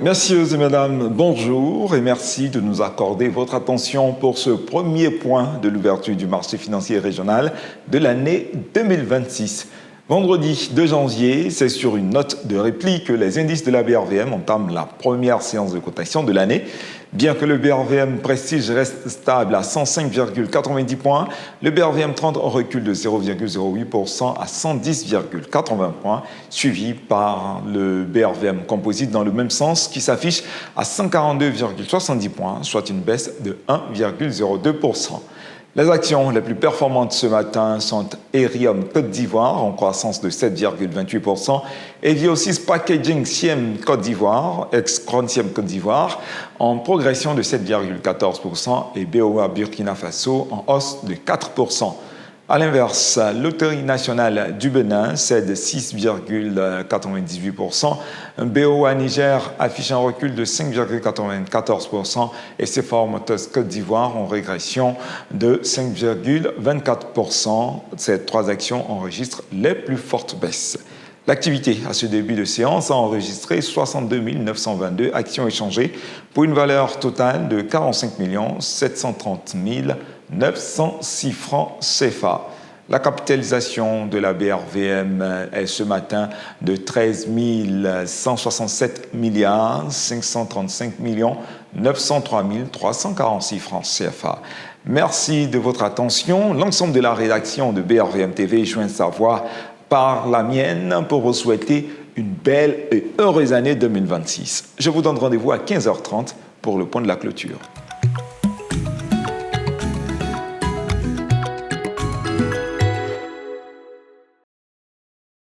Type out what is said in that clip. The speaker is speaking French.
Messieurs et mesdames, bonjour et merci de nous accorder votre attention pour ce premier point de l'ouverture du marché financier régional de l'année 2026. Vendredi 2 janvier, c'est sur une note de repli que les indices de la BRVM entament la première séance de cotation de l'année. Bien que le BRVM Prestige reste stable à 105,90 points, le BRVM 30 recule de 0,08% à 110,80 points, suivi par le BRVM Composite dans le même sens qui s'affiche à 142,70 points, soit une baisse de 1,02%. Les actions les plus performantes ce matin sont Erium Côte d'Ivoire en croissance de 7,28%, Eviosis Packaging Siem Côte d'Ivoire, ex-Crontiem Côte d'Ivoire, en progression de 7,14% et BOA Burkina Faso en hausse de 4%. A l'inverse, Loterie nationale du Bénin cède 6,98%, BOA Niger affiche un recul de 5,94% et Sephora Motors Côte d'Ivoire en régression de 5,24%. Ces trois actions enregistrent les plus fortes baisses. L'activité à ce début de séance a enregistré 62 922 actions échangées pour une valeur totale de 45 730 906 francs CFA. La capitalisation de la BRVM est ce matin de 13 167 milliards 535 903 346 francs CFA. Merci de votre attention. L'ensemble de la rédaction de BRVM TV joint sa voix par la mienne pour vous souhaiter une belle et heureuse année 2026. Je vous donne rendez-vous à 15h30 pour le point de la clôture.